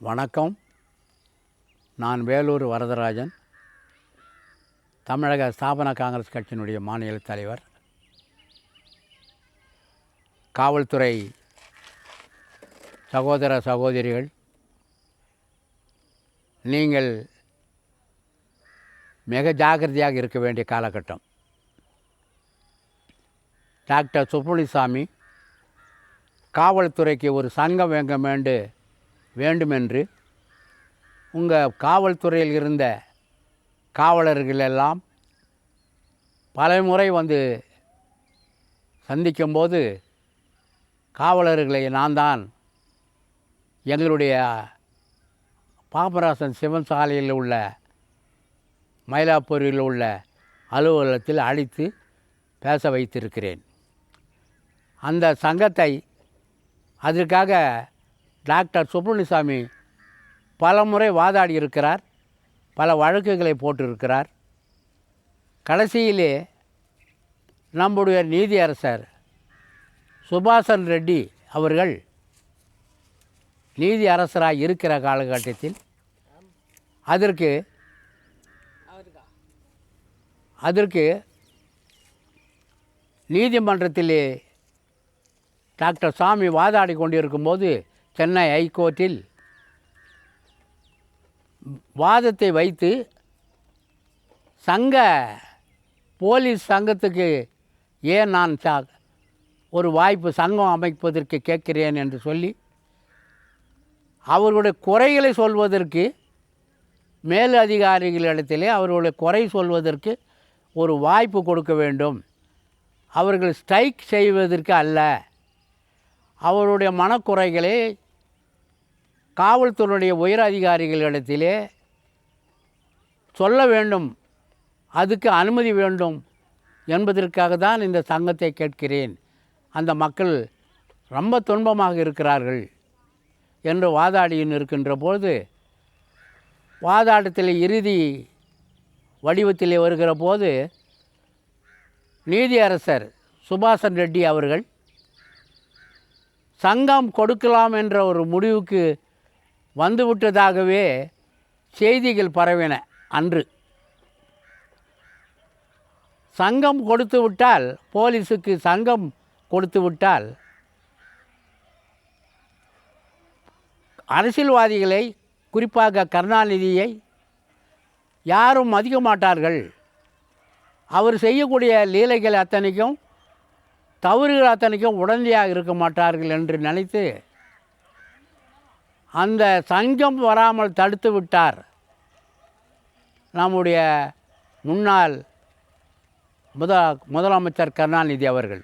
வணக்கம். நான் வேலூர் வரதராஜன், தமிழக ஸ்தாபன காங்கிரஸ் கட்சியினுடைய மாநில தலைவர். காவல்துறை சகோதர சகோதரிகள், நீங்கள் மிக ஜாக்கிரதையாக இருக்க வேண்டிய காலகட்டம். டாக்டர் சுப்புலிசாமி காவல்துறைக்கு ஒரு சங்கம் வேண்டுமென்று உங்கள் காவல்துறையில் இருந்த காவலர்கள் எல்லாம் பலமுறை வந்து சந்திக்கும்போது, காவலர்களை நான் தான் எங்களுடைய பாபநாசம் சிவன் சாலையில் உள்ள மயிலாப்பூரில் உள்ள அலுவலகத்தில் அழைத்து பேச வைத்திருக்கிறேன். அந்த சங்கத்தை அதற்காக டாக்டர் சுப்புலிசாமி பல முறை வாதாடி இருக்கிறார், பல வழக்குகளை போட்டிருக்கிறார். கடைசியிலே நம்முடைய நீதியரசர் சுபாஷன் ரெட்டி அவர்கள் நீதி அரசராக இருக்கிற காலகட்டத்தில் அதற்கு நீதிமன்றத்திலே டாக்டர் சாமி வாதாடி கொண்டிருக்கும்போது சென்னை ஹைகோர்ட்டில் வாதத்தை வைத்து போலீஸ் சங்கத்துக்கு ஏன் நான் ஒரு வாய்ப்பு சங்கம் அமைப்பதற்கு கேட்கிறேன் என்று சொல்லி அவர்களுடைய குறைகளை சொல்வதற்கு, மேல் அதிகாரிகளிடத்திலே அவர்களுடைய குறை சொல்வதற்கு ஒரு வாய்ப்பு கொடுக்க வேண்டும். அவர்கள் ஸ்ட்ரைக் செய்வதற்கு அல்ல, அவருடைய மனக்குறைகளை காவல்துறையுடைய உயர் அதிகாரிகளிடத்திலே சொல்ல வேண்டும், அதுக்கு அனுமதி வேண்டும் என்பதற்காக தான் இந்த சங்கத்தை கேட்கிறேன். அந்த மக்கள் ரொம்ப துன்பமாக இருக்கிறார்கள் என்று வாதாடின்னு இருக்கின்ற போது, வாதாட்டத்தில் இறுதி வடிவத்தில் வருகிற போது நீதியரசர் சுபாஷன் ரெட்டி அவர்கள் சங்கம் கொடுக்கலாம் என்ற ஒரு முடிவுக்கு வந்துவிட்டதாகவே செய்திகள் பரவின. அன்று சங்கம் கொடுத்து விட்டால், போலீஸுக்கு சங்கம் கொடுத்து விட்டால் அரசியல்வாதிகளை, குறிப்பாக கருணாநிதியை யாரும் மதிக்க மாட்டார்கள். அவர் செய்யக்கூடிய லீலைகள் அத்தனைக்கும், தவறுகள் அத்தனைக்கும் உடந்தையாக இருக்க மாட்டார்கள் என்று நினைத்து அந்த சங்கம் வராமல் தடுத்து விட்டார் நம்முடைய முன்னாள் முதலமைச்சர் கருணாநிதி அவர்கள்.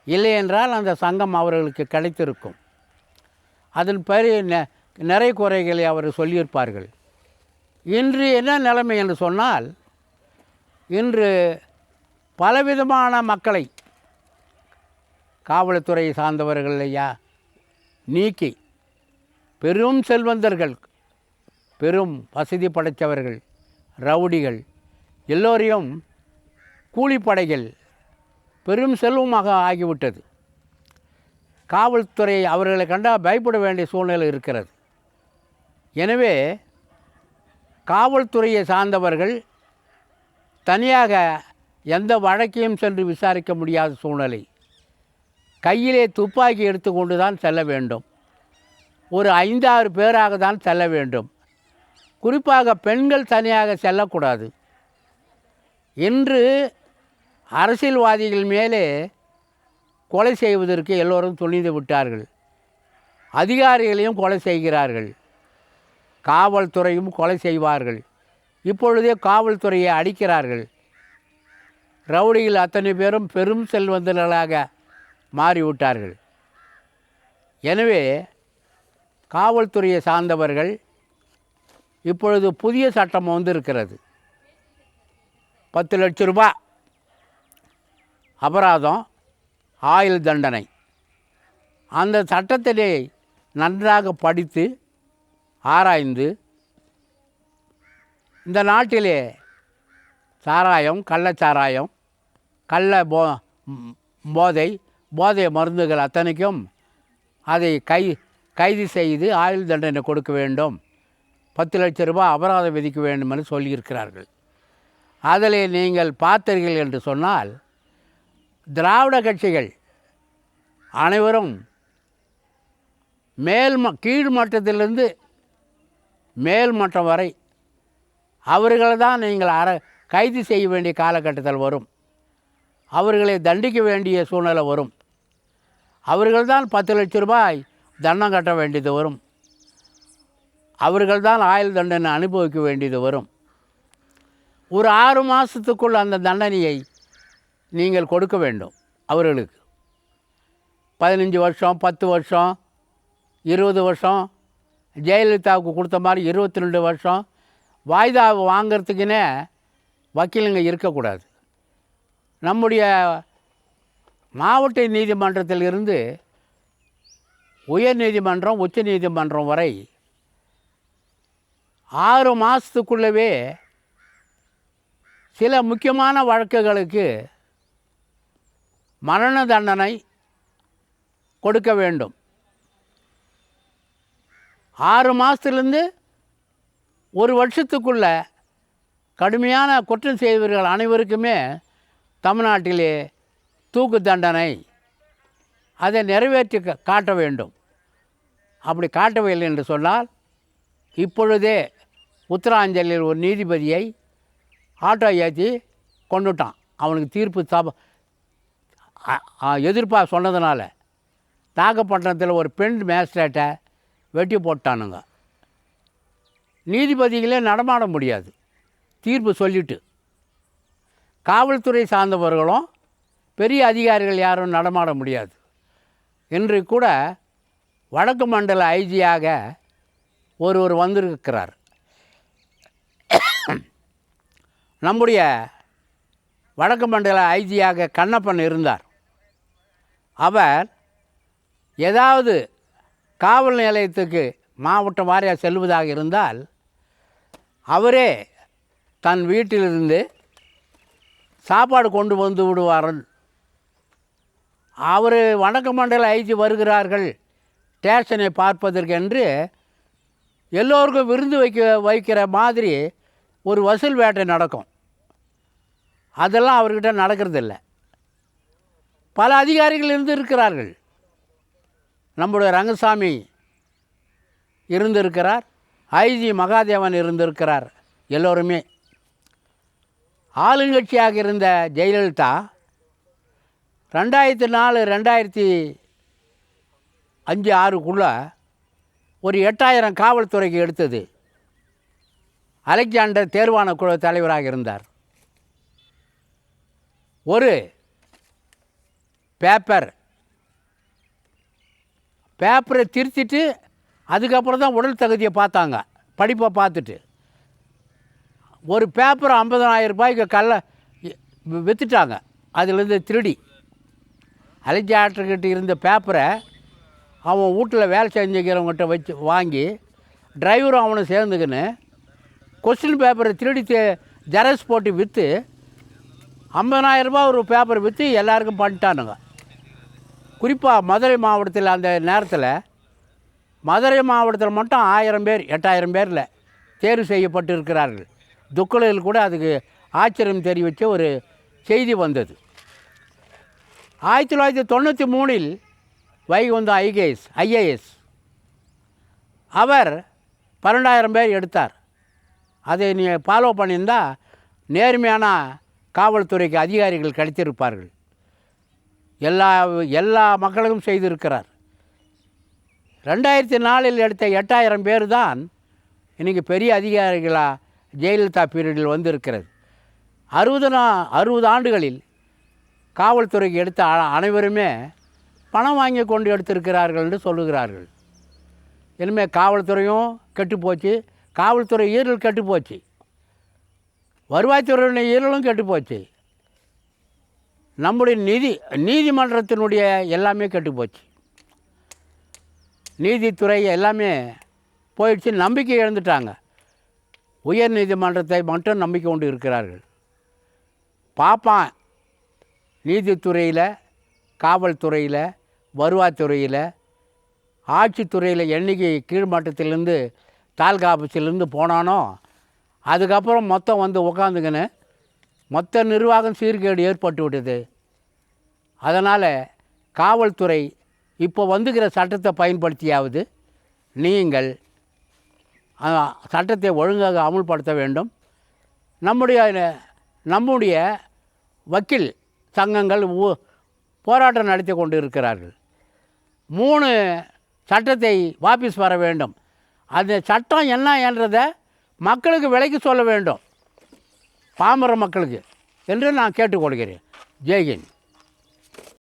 இல்லை என்றால் அந்த சங்கம் அவர்களுக்கு கிடைத்திருக்கும். அதன் நிறைய குறைகளை அவர் சொல்லியிருப்பார்கள். இன்று என்ன நிலைமை என்று சொன்னால், இன்று பலவிதமான மக்களை காவல்துறை சார்ந்தவர்களையா நீக்கி பெரும் செல்வந்தர்கள், பெரும் வசதி படைத்தவர்கள், ரவுடிகள் எல்லோரையும் கூலிப்படைகள் பெரும் செல்வமாக ஆகிவிட்டது. காவல்துறை அவர்களை கண்டால் பயப்பட வேண்டிய சூழ்நிலை இருக்கிறது. எனவே காவல்துறையை சார்ந்தவர்கள் தனியாக எந்த வழக்கையும் சென்று விசாரிக்க முடியாத சூழ்நிலை. கையிலே துப்பாக்கி எடுத்துக்கொண்டு தான் செல்ல வேண்டும். ஒரு 5-6 பேராக தான் செல்ல வேண்டும். குறிப்பாக பெண்கள் தனியாக செல்லக்கூடாது. இன்று அரசியல்வாதிகள் மேலே கொலை செய்வதற்கு எல்லோரும் துணிந்து விட்டார்கள். அதிகாரிகளையும் கொலை செய்கிறார்கள், காவல்துறையும் கொலை செய்வார்கள். இப்பொழுதே காவல்துறையை அடிக்கிறார்கள். ரவுடிகள் அத்தனை பேரும் பெரும் செல்வந்தர்களாக மாறிவிட்டார்கள். எனவே காவல்துறையை சார்ந்தவர்கள் இப்பொழுது புதிய சட்டம் வந்திருக்கிறது. 10 லட்சம் ரூபாய் அபராதம், ஆயுள் தண்டனை. அந்த சட்டத்திலே நன்றாக படித்து ஆராய்ந்து, இந்த நாட்டிலே சாராயம், கள்ளச்சாராயம், போதை மருந்துகள் அத்தனைக்கும் அதை கைது செய்து ஆயுள் தண்டனை கொடுக்க வேண்டும், 10,00,000 அபராதம் விதிக்க வேண்டும் என்று சொல்லியிருக்கிறார்கள். அதில் நீங்கள் பார்த்தீர்கள் என்று சொன்னால் திராவிட கட்சிகள் அனைவரும் கீழ் மட்டத்திலிருந்து மேல் மட்டம் வரை அவர்கள் தான் நீங்கள் கைது செய்ய வேண்டிய காலகட்டத்தில் வரும். அவர்களை தண்டிக்க வேண்டிய சூழ்நிலை வரும். அவர்கள்தான் 10,00,000 தண்டம் கட்ட வேண்டியது வரும். அவர்கள்தான் ஆயுள் தண்டனை அனுபவிக்க வேண்டியது வரும். ஒரு 6 மாதத்துக்குள் அந்த தண்டனையை நீங்கள் கொடுக்க வேண்டும். அவர்களுக்கு 15 வருஷம், 10 வருஷம், 20 வருஷம், ஜெயலலிதாவுக்கு கொடுத்த மாதிரி 22 வருஷம் வாய்தா வாங்கிறதுக்குன்னே வக்கீலுங்க இருக்கக்கூடாது. நம்முடைய மாவட்ட நீதிமன்றத்தில் இருந்து உயர் நீதிமன்றம், உச்ச நீதிமன்றம் வரை 6 மாதத்துக்குள்ளவே சில முக்கியமான வழக்குகளுக்கு மரண தண்டனை கொடுக்க வேண்டும். 6 மாதத்துலேருந்து ஒரு வருஷத்துக்குள்ள கடுமையான குற்றம் செய்தவர்கள் அனைவருக்குமே தமிழ்நாட்டிலே தூக்கு தண்டனை அதை நிறைவேற்றி காட்ட வேண்டும். அப்படி காட்டவில்லை என்று சொன்னால் இப்பொழுதே உத்தராஞ்சலில் ஒரு நீதிபதியை ஆட்டோ ஏற்றி கொண்டுட்டான். அவனுக்கு தீர்ப்பு எதிர்ப்பாக சொன்னதுனால நாகப்பட்டினத்தில் ஒரு பெண் மேஜிஸ்ட்ரேட்டை வெட்டி போட்டானுங்க. நீதிபதிகளே நடமாட முடியாது தீர்ப்பு சொல்லிட்டு. காவல்துறை சார்ந்தவர்களும் பெரிய அதிகாரிகள் யாரும் நடமாட முடியாது. இன்று கூட வடக்கு மண்டல ஐஜியாக ஒருவர் வந்திருக்கிறார். நம்முடைய வடக்கு மண்டல ஐஜியாக கண்ணப்பன் இருந்தார். அவர் ஏதாவது காவல் நிலையத்துக்கு மாவட்டம் வாரியாக செல்வதாக இருந்தால் அவரே தன் வீட்டிலிருந்து சாப்பாடு கொண்டு வந்து விடுவார். அவர் வடக்கு மண்டல ஐஜி வருகிறார்கள் ஸ்டேஷனை பார்ப்பதற்கென்று எல்லோருக்கும் விருந்து வைக்கிற மாதிரி ஒரு வசூல் வேட்டை நடக்கும். அதெல்லாம் அவர்கிட்ட நடக்கிறதில்ல. பல அதிகாரிகள் இருக்கிறார்கள். நம்முடைய ரங்கசாமி இருந்திருக்கிறார், ஐஜி மகாதேவன் இருந்திருக்கிறார். எல்லோருமே ஆளுங்கட்சியாக இருந்த ஜெயலலிதா 2004, 2005, 2006 ஒரு 8000 காவல்துறைக்கு எடுத்தது. அலெக்சாண்டர் தேர்வான குழு தலைவராக இருந்தார். ஒரு பேப்பரை திருத்திட்டு அதுக்கப்புறம் தான் உடல் தகுதியை பார்த்தாங்க. படிப்பை பார்த்துட்டு ஒரு பேப்பர் 50,000 ரூபாய்க்கு விற்றுட்டாங்க. அதிலிருந்து திருடி அலெக்சாண்டர்கிட்ட இருந்த பேப்பரை அவன் வீட்டில் வேலை செஞ்சுக்கிறவங்ககிட்ட வச்சு வாங்கி டிரைவரும் அவனை சேர்ந்துக்கின்னு கொஸ்டின் பேப்பரை திருடி ஜெராக்ஸ் போட்டு விற்று 50,000 ரூபாய் ஒரு பேப்பர் விற்று எல்லாருக்கும் பண்ணிட்டானுங்க. குறிப்பாக மதுரை மாவட்டத்தில் அந்த நேரத்தில் மதுரை மாவட்டத்தில் மட்டும் 1000 பேர் 8000 பேரில் தேர்வு செய்யப்பட்டு இருக்கிறார்கள். துக்கலையில் கூட அதுக்கு ஆச்சரியம் தெரிவித்த ஒரு செய்தி வந்தது. 1993 வைகுந்த ஐஏஎஸ் அவர் 12,000 பேர் எடுத்தார். அதை நீ ஃபாலோ பண்ணியிருந்தால் நேர்மையான காவல்துறைக்கு அதிகாரிகள் கிடைத்திருப்பார்கள். எல்லா மக்களுக்கும் செய்திருக்கிறார். 2004 எடுத்த 8000 பேர் தான் இன்றைக்கி பெரிய அதிகாரிகளாக ஜெயலலிதா பீரியடில் வந்திருக்கிறது. 60 ஆண்டுகளில் காவல்துறைக்கு எடுத்த அனைவருமே பணம் வாங்கி கொண்டு எடுத்திருக்கிறார்கள் என்று சொல்லுகிறார்கள். இனிமேல் காவல்துறையும் கெட்டுப்போச்சு, காவல்துறை ஈரல் கெட்டுப்போச்சு, வருவாய்த்துறையினுடைய ஈரலும் கெட்டுப்போச்சு, நம்முடைய நீதிமன்றத்தினுடைய எல்லாமே கெட்டுப்போச்சு. நீதித்துறை எல்லாமே போயிடுச்சு. நம்பிக்கை இழந்துட்டாங்க. உயர் நீதிமன்றத்தை மட்டும் நம்பிக்கை கொண்டு இருக்கிறார்கள். பார்ப்பான் நீதித்துறையில், காவல்துறையில், வருவாய்த்துறையில் ஆட்சித்துறையில் என்றைக்கு கீழ்மட்டத்திலேருந்து தாலுகா ஆஃபீஸிலேருந்து போனானோ அதுக்கப்புறம் மொத்தம் வந்து உட்காந்துக்கின்னு மொத்த நிர்வாகம் சீர்கேடு ஏற்பட்டு விட்டது. அதனால் காவல்துறை இப்போ வந்துக்கிற சட்டத்தை பயன்படுத்தியாவது நீங்கள் சட்டத்தை ஒழுங்காக அமுல்படுத்த வேண்டும். நம்முடைய வக்கீல் சங்கங்கள் போராட்டம் நடத்தி கொண்டு இருக்கிறார்கள். 3 சட்டத்தை வாபஸ் வர வேண்டும். அந்த சட்டம் என்ன என்றதை மக்களுக்கு விலைக்கு சொல்ல வேண்டும், பாமர மக்களுக்கு என்று நான் கேட்டுக்கொள்கிறேன். ஜெய்ஹிந்த்.